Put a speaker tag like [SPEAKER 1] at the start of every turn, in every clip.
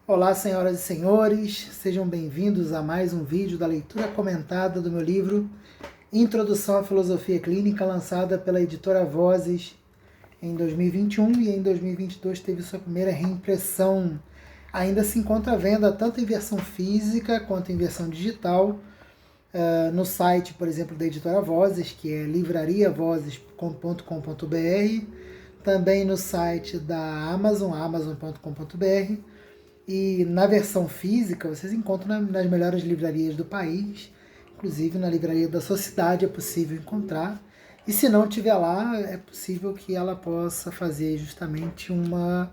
[SPEAKER 1] Olá, senhoras e senhores, sejam bem-vindos a mais um vídeo da leitura comentada do meu livro Introdução à Filosofia Clínica, lançada pela editora Vozes em 2021 e em 2022 teve sua primeira reimpressão. Ainda se encontra à venda tanto em versão física quanto em versão digital, no site, por exemplo, da editora Vozes, que é livrariavozes.com.br, também no site da Amazon, amazon.com.br, e na versão física vocês encontram nas melhores livrarias do país, inclusive na livraria da Sociedade é possível encontrar. E se não tiver lá, é possível que ela possa fazer justamente uma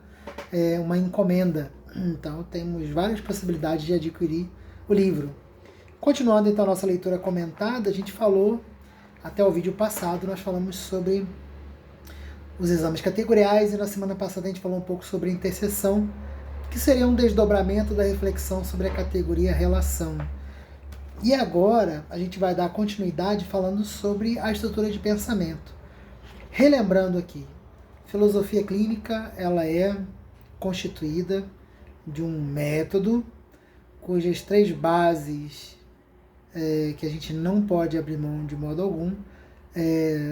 [SPEAKER 1] encomenda. Então temos várias possibilidades de adquirir o livro. Continuando então a nossa leitura comentada, a gente falou, até o vídeo passado, nós falamos sobre os exames categoriais e na semana passada a gente falou um pouco sobre a interseção, que seria um desdobramento da reflexão sobre a categoria relação. E agora a gente vai dar continuidade falando sobre a estrutura de pensamento. Relembrando aqui, filosofia clínica ela é constituída de um método cujas três bases que a gente não pode abrir mão de modo algum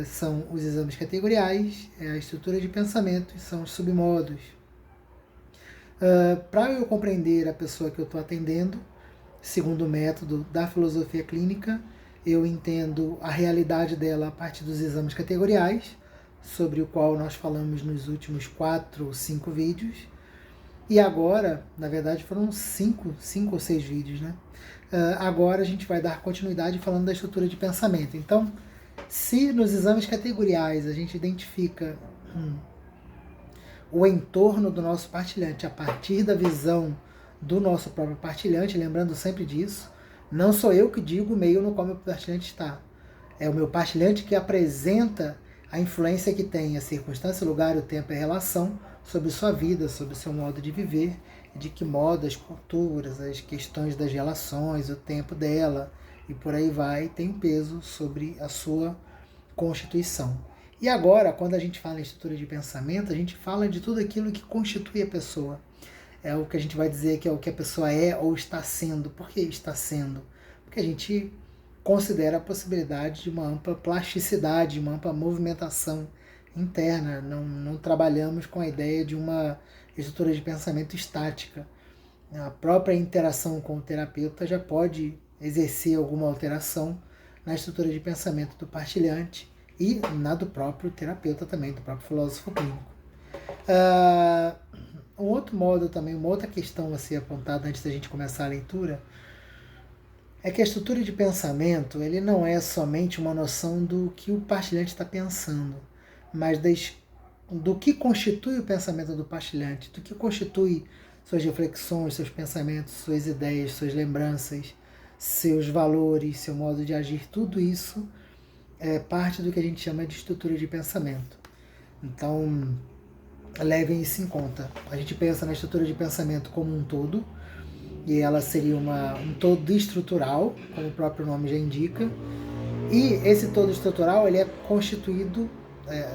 [SPEAKER 1] são os exames categoriais, a estrutura de pensamento e são os submodos. Para eu compreender a pessoa que eu estou atendendo, segundo o método da filosofia clínica, eu entendo a realidade dela a partir dos exames categoriais, sobre o qual nós falamos nos últimos 4 ou 5 vídeos. E agora, na verdade foram 5 ou 6 vídeos, né? Agora a gente vai dar continuidade falando da estrutura de pensamento. Então, se nos exames categoriais a gente identifica o entorno do nosso partilhante a partir da visão do nosso próprio partilhante, lembrando sempre disso, não sou eu que digo o meio no qual meu partilhante está. É o meu partilhante que apresenta a influência que tem a circunstância, o lugar, o tempo e a relação sobre sua vida, sobre o seu modo de viver, de que modo as culturas, as questões das relações, o tempo dela e por aí vai, tem peso sobre a sua constituição. E agora, quando a gente fala em estrutura de pensamento, a gente fala de tudo aquilo que constitui a pessoa. É o que a gente vai dizer que é o que a pessoa é ou está sendo. Por que está sendo? Porque a gente considera a possibilidade de uma ampla plasticidade, uma ampla movimentação interna. Não trabalhamos com a ideia de uma estrutura de pensamento estática. A própria interação com o terapeuta já pode exercer alguma alteração na estrutura de pensamento do partilhante e na do próprio terapeuta também, do próprio filósofo clínico. Um outro modo também, uma outra questão a ser apontada antes da gente começar a leitura, é que a estrutura de pensamento ele não é somente uma noção do que o partilhante está pensando, mas do que constitui o pensamento do partilhante, do que constitui suas reflexões, seus pensamentos, suas ideias, suas lembranças, seus valores, seu modo de agir, tudo isso é parte do que a gente chama de estrutura de pensamento. Então, levem isso em conta. A gente pensa na estrutura de pensamento como um todo, e ela seria um todo estrutural, como o próprio nome já indica. E esse todo estrutural ele é constituído,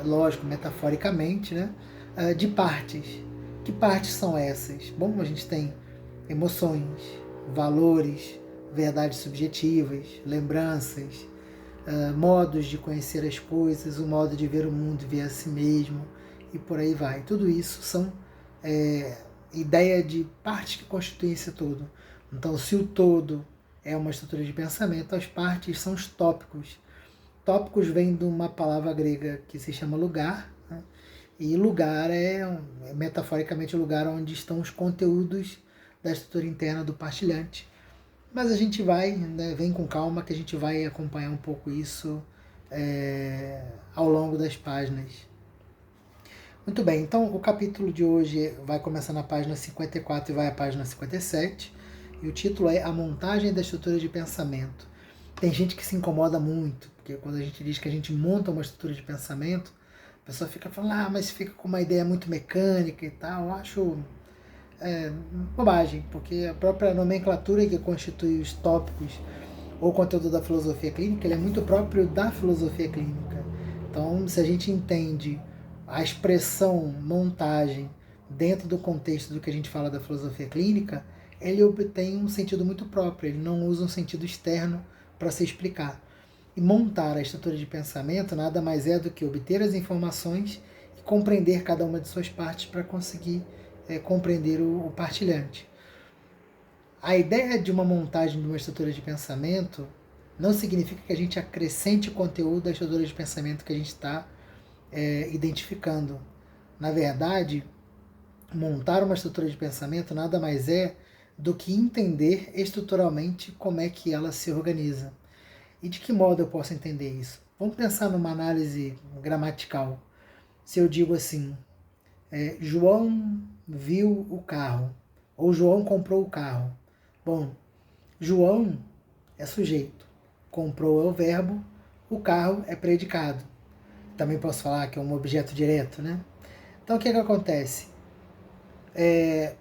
[SPEAKER 1] lógico, metaforicamente, né, de partes. Que partes são essas? Bom, a gente tem emoções, valores, verdades subjetivas, lembranças, modos de conhecer as coisas, o modo de ver o mundo e ver a si mesmo, e por aí vai. Tudo isso são ideia de partes que constituem esse todo. Então, se o todo é uma estrutura de pensamento, as partes são os tópicos. Tópicos vem de uma palavra grega que se chama lugar, né? E lugar é metaforicamente o lugar onde estão os conteúdos da estrutura interna do partilhante. Mas a gente vai, né, vem com calma que a gente vai acompanhar um pouco isso ao longo das páginas. Muito bem, então o capítulo de hoje vai começar na página 54 e vai à página 57, e o título é A Montagem da Estrutura de Pensamento. Tem gente que se incomoda muito, porque quando a gente diz que a gente monta uma estrutura de pensamento, a pessoa fica falando, mas fica com uma ideia muito mecânica e tal. Eu acho bobagem, porque a própria nomenclatura que constitui os tópicos ou conteúdo da filosofia clínica, ele é muito próprio da filosofia clínica. Então, se a gente entende a expressão montagem dentro do contexto do que a gente fala da filosofia clínica, ele obtém um sentido muito próprio, ele não usa um sentido externo para se explicar. E montar a estrutura de pensamento nada mais é do que obter as informações e compreender cada uma de suas partes para conseguir compreender o partilhante. A ideia de uma montagem de uma estrutura de pensamento não significa que a gente acrescente conteúdo da estrutura de pensamento que a gente está identificando. Na verdade, montar uma estrutura de pensamento nada mais é do que entender estruturalmente como é que ela se organiza. E de que modo eu posso entender isso? Vamos pensar numa análise gramatical. Se eu digo assim, João viu o carro, ou João comprou o carro. Bom, João é sujeito, comprou é o verbo, o carro é predicado. Também posso falar que é um objeto direto, né? Então o que acontece?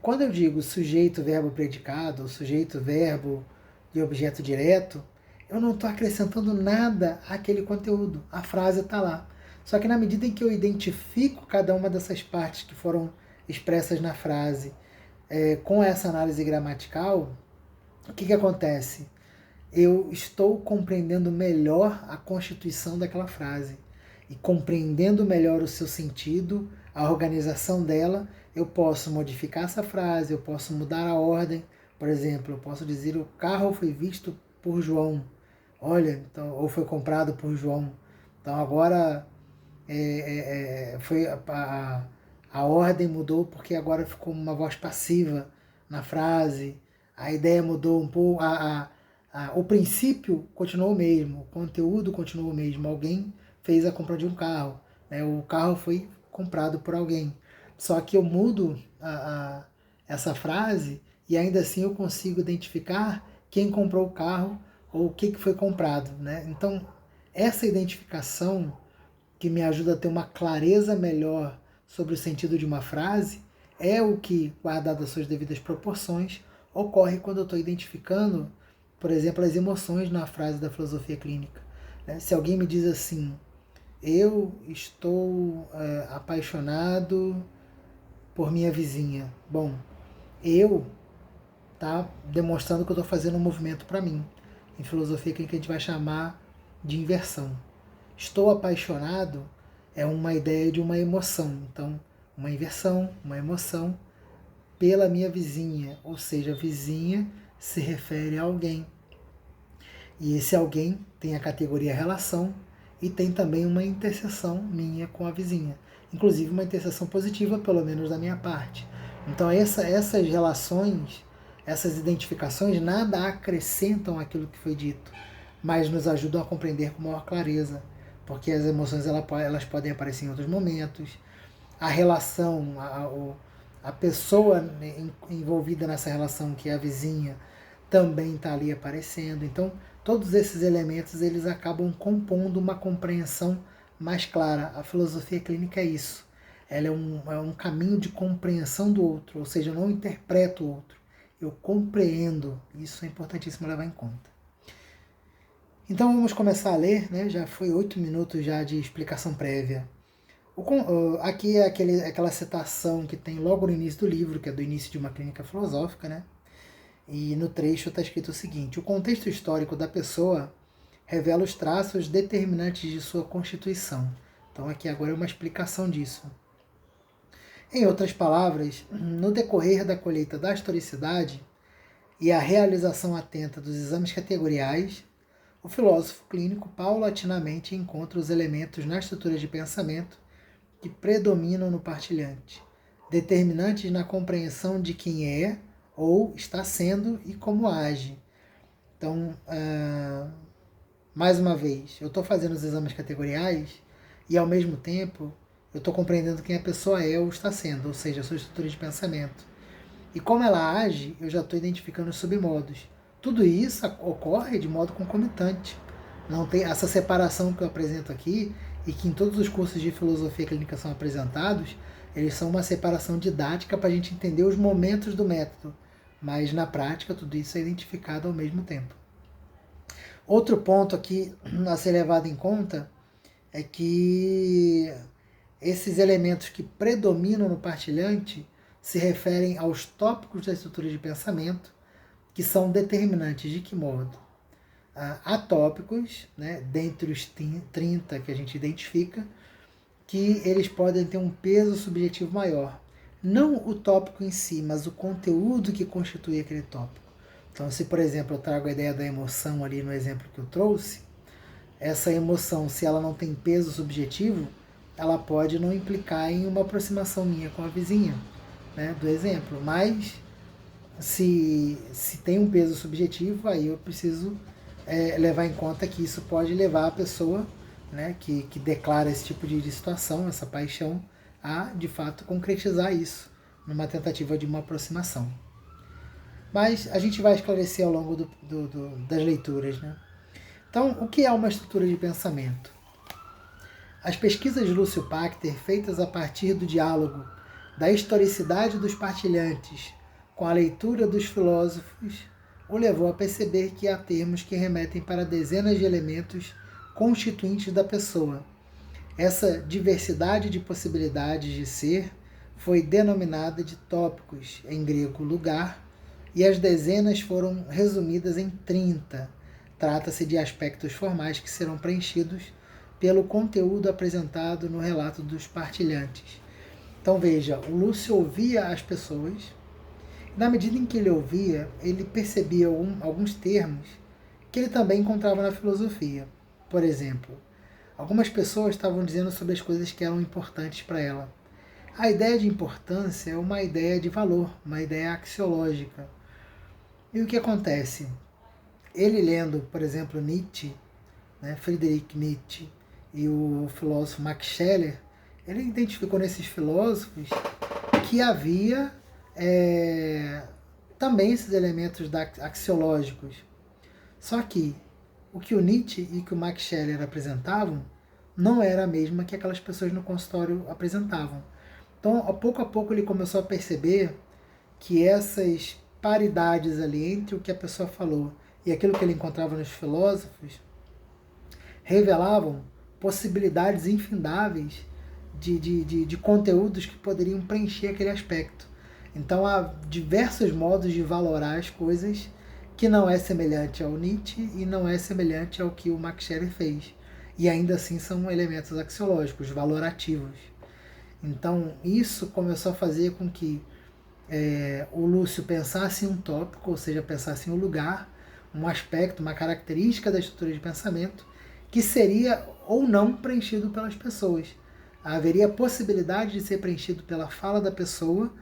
[SPEAKER 1] Quando eu digo sujeito, verbo, predicado, sujeito, verbo e objeto direto, eu não estou acrescentando nada àquele conteúdo. A frase está lá. Só que na medida em que eu identifico cada uma dessas partes que foram expressas na frase com essa análise gramatical, o que acontece? Eu estou compreendendo melhor a constituição daquela frase. E compreendendo melhor o seu sentido, a organização dela, eu posso modificar essa frase, eu posso mudar a ordem. Por exemplo, eu posso dizer o carro foi visto por João. Olha, então, ou foi comprado por João. Então agora foi a ordem mudou porque agora ficou uma voz passiva na frase. A ideia mudou um pouco, o princípio continuou o mesmo, o conteúdo continuou o mesmo. Alguém fez a compra de um carro, né? O carro foi comprado por alguém. Só que eu mudo essa frase e ainda assim eu consigo identificar quem comprou o carro ou o que foi comprado, né? Então, essa identificação que me ajuda a ter uma clareza melhor sobre o sentido de uma frase é o que, guardado as suas devidas proporções, ocorre quando eu estou identificando, por exemplo, as emoções na frase da filosofia clínica. Se alguém me diz assim, eu estou apaixonado por minha vizinha. Bom, eu tá demonstrando que eu estou fazendo um movimento para mim. Em filosofia clínica a gente vai chamar de inversão. Estou apaixonado é uma ideia de uma emoção. Então, uma inversão, uma emoção pela minha vizinha. Ou seja, vizinha se refere a alguém. E esse alguém tem a categoria relação e tem também uma interseção minha com a vizinha. Inclusive uma interseção positiva, pelo menos da minha parte. Então essas relações, essas identificações, nada acrescentam aquilo que foi dito, mas nos ajudam a compreender com maior clareza, porque as emoções elas podem aparecer em outros momentos, a relação, a pessoa envolvida nessa relação, que é a vizinha, também está ali aparecendo. Então, todos esses elementos eles acabam compondo uma compreensão mais clara. A filosofia clínica é isso. Ela é um caminho de compreensão do outro, ou seja, eu não interpreto o outro, eu compreendo. Isso é importantíssimo levar em conta. Então vamos começar a ler, né? Já foi 8 minutos já de explicação prévia. Aqui é aquela citação que tem logo no início do livro, que é do início de uma clínica filosófica, né? E no trecho está escrito o seguinte: o contexto histórico da pessoa revela os traços determinantes de sua constituição. Então aqui agora é uma explicação disso. Em outras palavras, no decorrer da colheita da historicidade e a realização atenta dos exames categoriais, o filósofo clínico paulatinamente encontra os elementos na estrutura de pensamento que predominam no partilhante, determinantes na compreensão de quem é ou está sendo e como age. Então, mais uma vez, eu estou fazendo os exames categoriais e, ao mesmo tempo, eu estou compreendendo quem a pessoa é ou está sendo, ou seja, a sua estrutura de pensamento. E como ela age, eu já estou identificando os submodos. Tudo isso ocorre de modo concomitante. Não tem essa separação que eu apresento aqui e que em todos os cursos de filosofia clínica são apresentados, eles são uma separação didática para a gente entender os momentos do método. Mas na prática tudo isso é identificado ao mesmo tempo. Outro ponto aqui a ser levado em conta é que esses elementos que predominam no partilhante se referem aos tópicos da estrutura de pensamento, que são determinantes de que modo? Há tópicos, né, dentre os 30 que a gente identifica, que eles podem ter um peso subjetivo maior. Não o tópico em si, mas o conteúdo que constitui aquele tópico. Então, se, por exemplo, eu trago a ideia da emoção ali no exemplo que eu trouxe, essa emoção, se ela não tem peso subjetivo, ela pode não implicar em uma aproximação minha com a vizinha, né, do exemplo. Mas, se tem um peso subjetivo, aí eu preciso levar em conta que isso pode levar a pessoa, né, que declara esse tipo de situação, essa paixão, a, de fato, concretizar isso numa tentativa de uma aproximação. Mas a gente vai esclarecer ao longo das leituras, né? Então, o que é uma estrutura de pensamento? As pesquisas de Lúcio Pachter, feitas a partir do diálogo da historicidade dos partilhantes com a leitura dos filósofos, o levou a perceber que há termos que remetem para dezenas de elementos constituintes da pessoa. Essa diversidade de possibilidades de ser foi denominada de tópicos, em grego lugar, e as dezenas foram resumidas em 30. Trata-se de aspectos formais que serão preenchidos pelo conteúdo apresentado no relato dos partilhantes. Então veja, o Lúcio ouvia as pessoas. Na medida em que ele ouvia, ele percebia alguns termos que ele também encontrava na filosofia. Por exemplo, algumas pessoas estavam dizendo sobre as coisas que eram importantes para ela. A ideia de importância é uma ideia de valor, uma ideia axiológica. E o que acontece? Ele lendo, por exemplo, Nietzsche, né, Friedrich Nietzsche e o filósofo Max Scheler, ele identificou nesses filósofos que havia também esses elementos axiológicos. Só que o que o Nietzsche e que o Max Scheler apresentavam não era a mesma que aquelas pessoas no consultório apresentavam. Então, a pouco ele começou a perceber que essas paridades ali entre o que a pessoa falou e aquilo que ele encontrava nos filósofos revelavam possibilidades infindáveis de conteúdos que poderiam preencher aquele aspecto. Então há diversos modos de valorar as coisas que não é semelhante ao Nietzsche e não é semelhante ao que o Max Scheler fez. E ainda assim são elementos axiológicos, valorativos. Então isso começou a fazer com que o Lúcio pensasse em um tópico, ou seja, pensasse em um lugar, um aspecto, uma característica da estrutura de pensamento que seria ou não preenchido pelas pessoas. Haveria possibilidade de ser preenchido pela fala da pessoa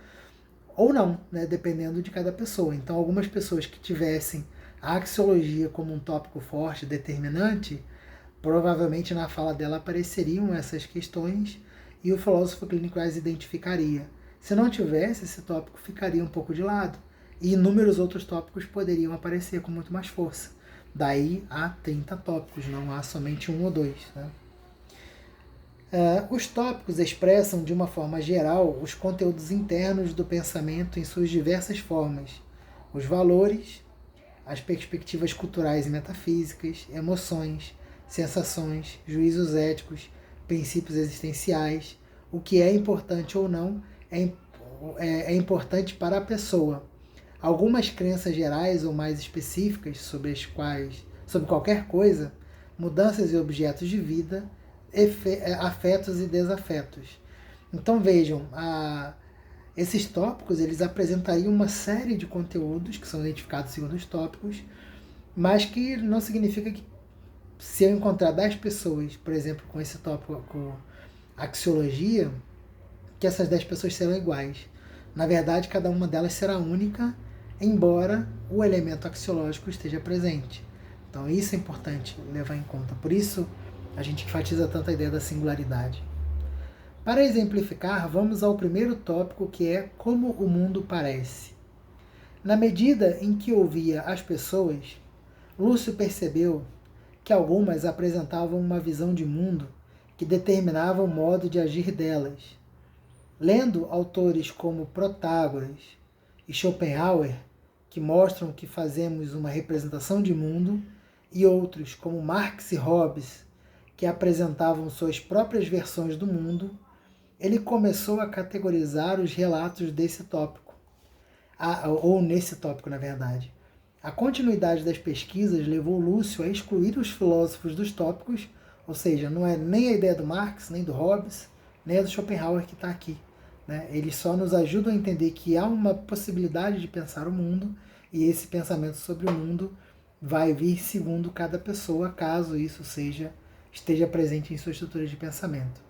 [SPEAKER 1] ou não, né, dependendo de cada pessoa. Então, algumas pessoas que tivessem a axiologia como um tópico forte, determinante, provavelmente na fala dela apareceriam essas questões e o filósofo clínico as identificaria. Se não tivesse, esse tópico ficaria um pouco de lado e inúmeros outros tópicos poderiam aparecer com muito mais força. Daí há 30 tópicos, não há somente um ou dois, né? Os tópicos expressam, de uma forma geral, os conteúdos internos do pensamento em suas diversas formas, os valores, as perspectivas culturais e metafísicas, emoções, sensações, juízos éticos, princípios existenciais, o que é importante ou não é importante para a pessoa. Algumas crenças gerais ou mais específicas sobre qualquer coisa, mudanças e objetos de vida, afetos e desafetos. Então vejam, esses tópicos eles apresentariam uma série de conteúdos que são identificados segundo os tópicos, mas que não significa que se eu encontrar 10 pessoas, por exemplo, com esse tópico, com axiologia, que essas 10 pessoas serão iguais. Na verdade, cada uma delas será única, embora o elemento axiológico esteja presente. Então isso é importante levar em conta. Por isso a gente enfatiza tanto a ideia da singularidade. Para exemplificar, vamos ao primeiro tópico, que é como o mundo parece. Na medida em que ouvia as pessoas, Lúcio percebeu que algumas apresentavam uma visão de mundo que determinava o modo de agir delas. Lendo autores como Protágoras e Schopenhauer, que mostram que fazemos uma representação de mundo, e outros como Marx e Hobbes, que apresentavam suas próprias versões do mundo, ele começou a categorizar os relatos desse tópico, ou nesse tópico, na verdade. A continuidade das pesquisas levou Lúcio a excluir os filósofos dos tópicos, ou seja, não é nem a ideia do Marx, nem do Hobbes, nem a do Schopenhauer que está aqui. Né? Eles só nos ajudam a entender que há uma possibilidade de pensar o mundo, e esse pensamento sobre o mundo vai vir segundo cada pessoa, caso isso esteja presente em sua estrutura de pensamento.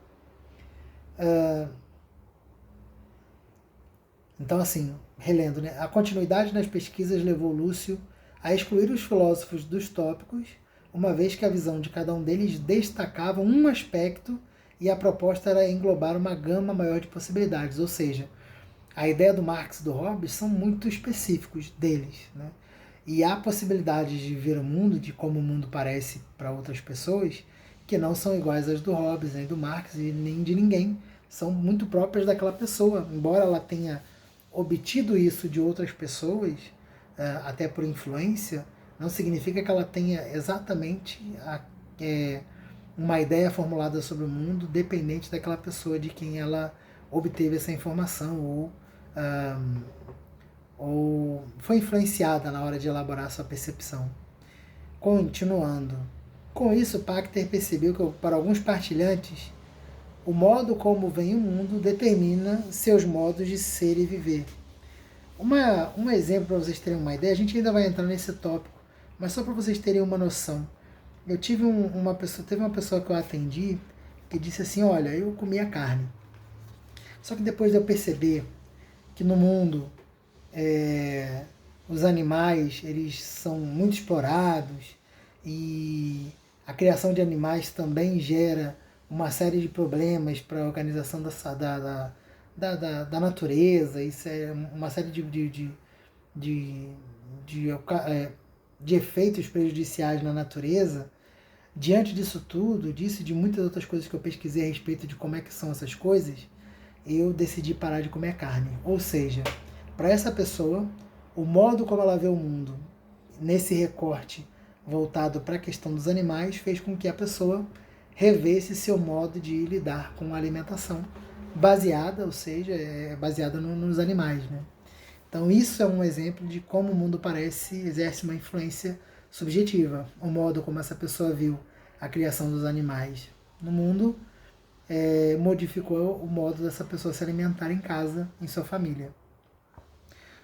[SPEAKER 1] Então, assim, relendo, né? A continuidade nas pesquisas levou Lúcio a excluir os filósofos dos tópicos, uma vez que a visão de cada um deles destacava um aspecto e a proposta era englobar uma gama maior de possibilidades. Ou seja, a ideia do Marx e do Hobbes são muito específicos deles, né? E há possibilidades de ver o mundo, de como o mundo parece para outras pessoas, que não são iguais às do Hobbes, nem do Marx e nem de ninguém. São muito próprias daquela pessoa. Embora ela tenha obtido isso de outras pessoas, até por influência, não significa que ela tenha exatamente uma ideia formulada sobre o mundo dependente daquela pessoa de quem ela obteve essa informação ou foi influenciada na hora de elaborar sua percepção. Continuando. Com isso, Pachter percebeu que, para alguns partilhantes, o modo como vem o mundo determina seus modos de ser e viver. Um exemplo para vocês terem uma ideia, a gente ainda vai entrar nesse tópico, mas só para vocês terem uma noção. Eu tive uma pessoa que eu atendi que disse assim, olha, eu comia carne. Só que depois de eu perceber que no mundo os animais eles são muito explorados e a criação de animais também gera uma série de problemas para a organização da natureza, isso é uma série de efeitos prejudiciais na natureza. Diante disso tudo, disso e de muitas outras coisas que eu pesquisei a respeito de como é que são essas coisas, eu decidi parar de comer carne. Ou seja, para essa pessoa, o modo como ela vê o mundo, nesse recorte voltado para a questão dos animais, fez com que a pessoa revesse seu modo de lidar com a alimentação, baseada nos animais. Né? Então isso é um exemplo de como o mundo exerce uma influência subjetiva. O modo como essa pessoa viu a criação dos animais no mundo modificou o modo dessa pessoa se alimentar em casa, em sua família.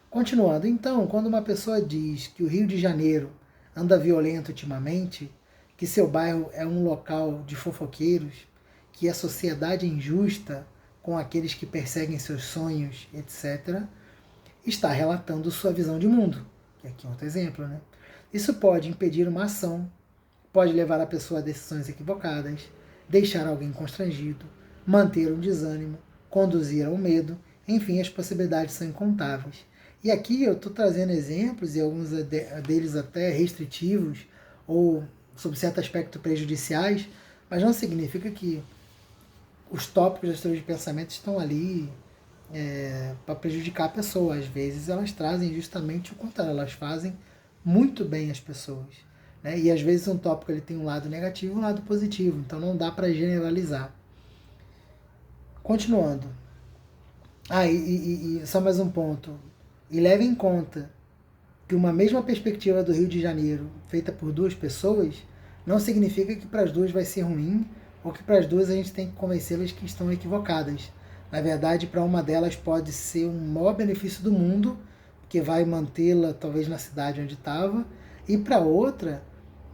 [SPEAKER 1] Continuando, então, quando uma pessoa diz que o Rio de Janeiro anda violento ultimamente, que seu bairro é um local de fofoqueiros, que a sociedade é injusta com aqueles que perseguem seus sonhos, etc., está relatando sua visão de mundo. Que aqui é outro exemplo, né? Isso pode impedir uma ação, pode levar a pessoa a decisões equivocadas, deixar alguém constrangido, manter um desânimo, conduzir ao medo, enfim, as possibilidades são incontáveis. E aqui eu estou trazendo exemplos, e alguns deles até restritivos, ou sob certo aspecto prejudiciais, mas não significa que os tópicos das teorias de pensamento estão ali para prejudicar a pessoa. Às vezes elas trazem justamente o contrário, elas fazem muito bem as pessoas. Né? E às vezes um tópico ele tem um lado negativo e um lado positivo, então não dá para generalizar. Continuando. E só mais um ponto. E leve em conta que uma mesma perspectiva do Rio de Janeiro, feita por duas pessoas, não significa que para as duas vai ser ruim, ou que para as duas a gente tem que convencê-las que estão equivocadas. Na verdade, para uma delas pode ser um maior benefício do mundo, que vai mantê-la talvez na cidade onde estava, e para outra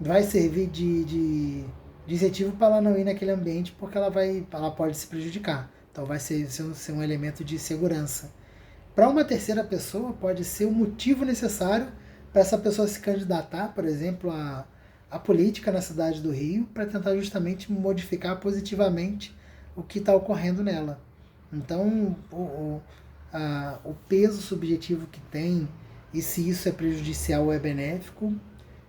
[SPEAKER 1] vai servir de incentivo para ela não ir naquele ambiente, porque ela pode se prejudicar. Então vai ser um elemento de segurança. Para uma terceira pessoa, pode ser o motivo necessário para essa pessoa se candidatar, por exemplo, à política na cidade do Rio, para tentar justamente modificar positivamente o que está ocorrendo nela. Então, o peso subjetivo que tem, e se isso é prejudicial ou é benéfico,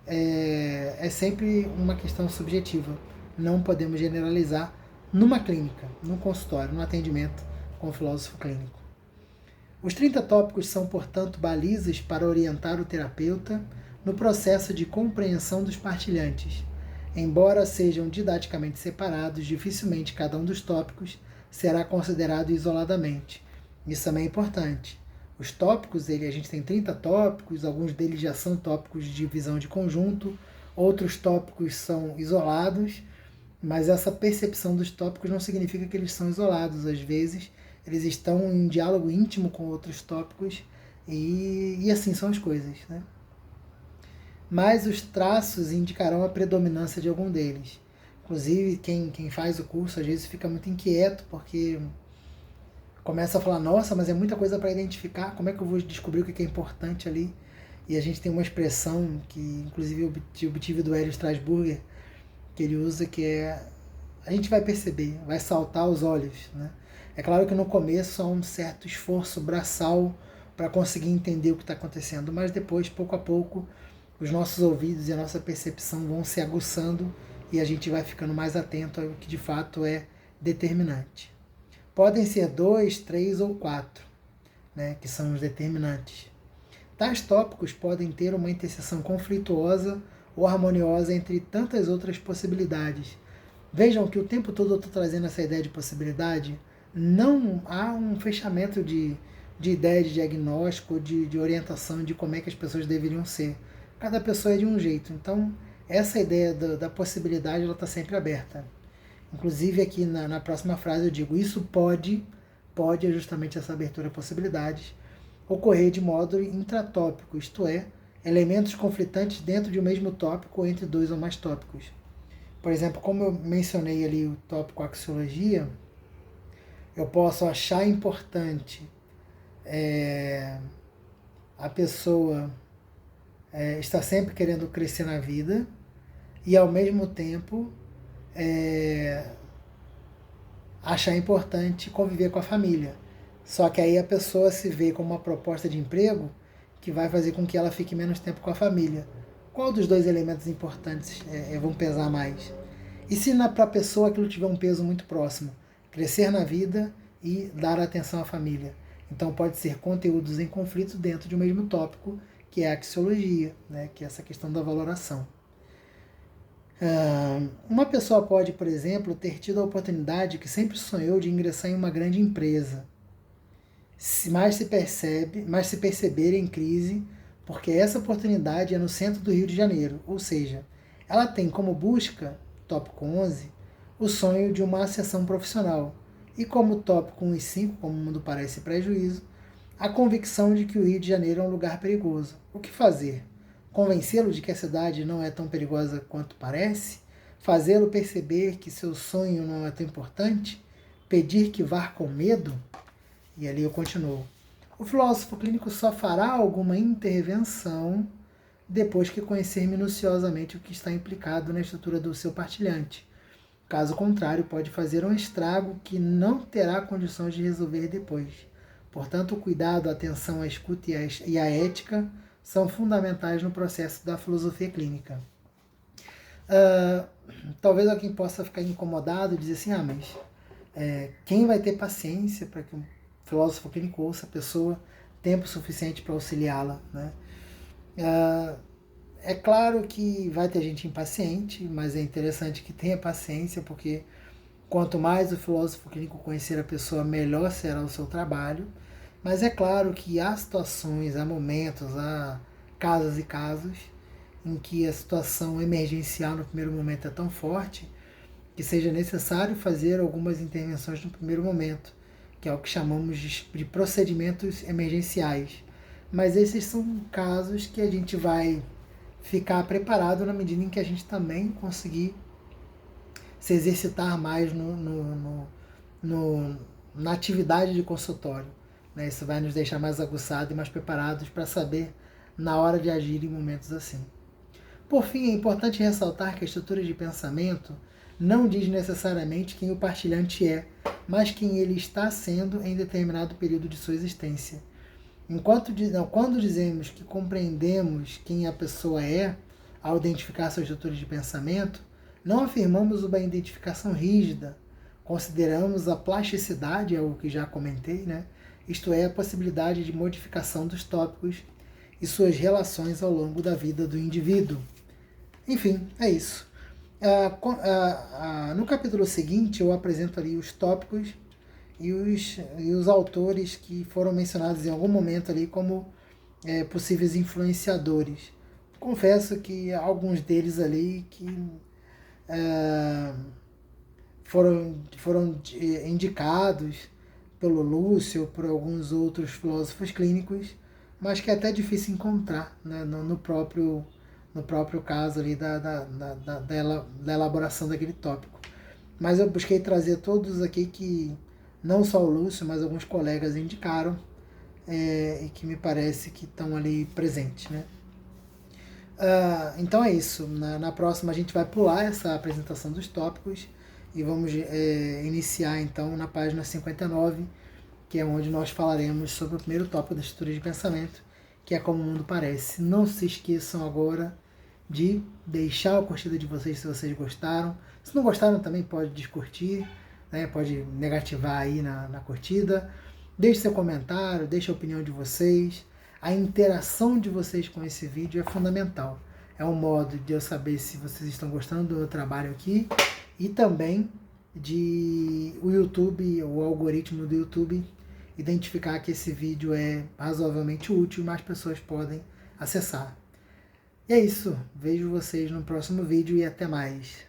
[SPEAKER 1] é sempre uma questão subjetiva. Não podemos generalizar numa clínica, num consultório, num atendimento com o filósofo clínico. Os 30 tópicos são, portanto, balizas para orientar o terapeuta no processo de compreensão dos partilhantes. Embora sejam didaticamente separados, dificilmente cada um dos tópicos será considerado isoladamente. Isso também é importante. Os tópicos, a gente tem 30 tópicos, alguns deles já são tópicos de visão de conjunto, outros tópicos são isolados, mas essa percepção dos tópicos não significa que eles são isolados. Às vezes, eles estão em diálogo íntimo com outros tópicos e assim são as coisas, né? Mas os traços indicarão a predominância de algum deles. Inclusive, quem faz o curso às vezes fica muito inquieto porque começa a falar, nossa, mas é muita coisa para identificar, como é que eu vou descobrir o que é importante ali? E a gente tem uma expressão que, inclusive, eu obtive do Hélio Strasburger, que ele usa, que é, a gente vai perceber, vai saltar aos olhos, né? É claro que no começo há um certo esforço braçal para conseguir entender o que está acontecendo, mas depois, pouco a pouco, os nossos ouvidos e a nossa percepção vão se aguçando e a gente vai ficando mais atento ao que de fato é determinante. Podem ser 2, 3 ou 4, né, que são os determinantes. Tais tópicos podem ter uma interseção conflituosa ou harmoniosa entre tantas outras possibilidades. Vejam que o tempo todo eu estou trazendo essa ideia de possibilidade. Não há um fechamento de ideia de diagnóstico, de orientação de como é que as pessoas deveriam ser. Cada pessoa é de um jeito. Então, essa ideia da possibilidade ela está sempre aberta. Inclusive, aqui na próxima frase eu digo, isso pode é justamente essa abertura a possibilidades, ocorrer de modo intratópico, isto é, elementos conflitantes dentro de um mesmo tópico ou entre dois ou mais tópicos. Por exemplo, como eu mencionei ali o tópico axiologia, eu posso achar importante a pessoa estar sempre querendo crescer na vida e, ao mesmo tempo, achar importante conviver com a família. Só que aí a pessoa se vê como uma proposta de emprego que vai fazer com que ela fique menos tempo com a família. Qual dos dois elementos importantes vão pesar mais? E se para a pessoa aquilo tiver um peso muito próximo? Crescer na vida e dar atenção à família. Então pode ser conteúdos em conflito dentro de um mesmo tópico, que é a axiologia, né? Que é essa questão da valoração. Uma pessoa pode, por exemplo, ter tido a oportunidade que sempre sonhou de ingressar em uma grande empresa, mas se perceber em crise, porque essa oportunidade é no centro do Rio de Janeiro, ou seja, ela tem como busca, tópico 11, o sonho de uma ascensão profissional, e como tópico 1 e 5, como o mundo parece prejuízo, a convicção de que o Rio de Janeiro é um lugar perigoso. O que fazer? Convencê-lo de que a cidade não é tão perigosa quanto parece? Fazê-lo perceber que seu sonho não é tão importante? Pedir que vá com medo? E ali eu continuo. O filósofo clínico só fará alguma intervenção depois que conhecer minuciosamente o que está implicado na estrutura do seu partilhante. Caso contrário, pode fazer um estrago que não terá condições de resolver depois. Portanto, o cuidado, a atenção, a escuta e a ética são fundamentais no processo da filosofia clínica. Talvez alguém possa ficar incomodado e dizer assim, mas quem vai ter paciência para que um filósofo clínico ouça a pessoa tempo suficiente para auxiliá-la, né? É claro que vai ter gente impaciente, mas é interessante que tenha paciência, porque quanto mais o filósofo clínico conhecer a pessoa, melhor será o seu trabalho. Mas é claro que há situações, há momentos, há casos e casos em que a situação emergencial no primeiro momento é tão forte que seja necessário fazer algumas intervenções no primeiro momento, que é o que chamamos de procedimentos emergenciais. Mas esses são casos que a gente vai ficar preparado na medida em que a gente também conseguir se exercitar mais na atividade de consultório. Né? Isso vai nos deixar mais aguçados e mais preparados para saber na hora de agir em momentos assim. Por fim, é importante ressaltar que a estrutura de pensamento não diz necessariamente quem o partilhante é, mas quem ele está sendo em determinado período de sua existência. Quando dizemos que compreendemos quem a pessoa é ao identificar sua estrutura de pensamento, não afirmamos uma identificação rígida, consideramos a plasticidade, é o que já comentei, né? Isto é, a possibilidade de modificação dos tópicos e suas relações ao longo da vida do indivíduo. Enfim, é isso. No capítulo seguinte, eu apresento ali os tópicos e os autores que foram mencionados em algum momento ali como possíveis influenciadores. Confesso que alguns deles ali que foram indicados pelo Lúcio, por alguns outros filósofos clínicos, mas que é até difícil encontrar, né, no próprio caso ali da elaboração daquele tópico. Mas eu busquei trazer todos aqui que não só o Lúcio, mas alguns colegas indicaram e que me parece que estão ali presentes, né? Então é isso. Na próxima a gente vai pular essa apresentação dos tópicos e vamos iniciar então na página 59, que é onde nós falaremos sobre o primeiro tópico da estrutura de pensamento, que é como o mundo parece. Não se esqueçam agora de deixar a curtida de vocês se vocês gostaram. Se não gostaram também pode descurtir, né? Pode negativar aí na curtida. Deixe seu comentário, deixe a opinião de vocês. A interação de vocês com esse vídeo é fundamental. É um modo de eu saber se vocês estão gostando do meu trabalho aqui e também de o YouTube, o algoritmo do YouTube, identificar que esse vídeo é razoavelmente útil e mais pessoas podem acessar. E é isso. Vejo vocês no próximo vídeo e até mais.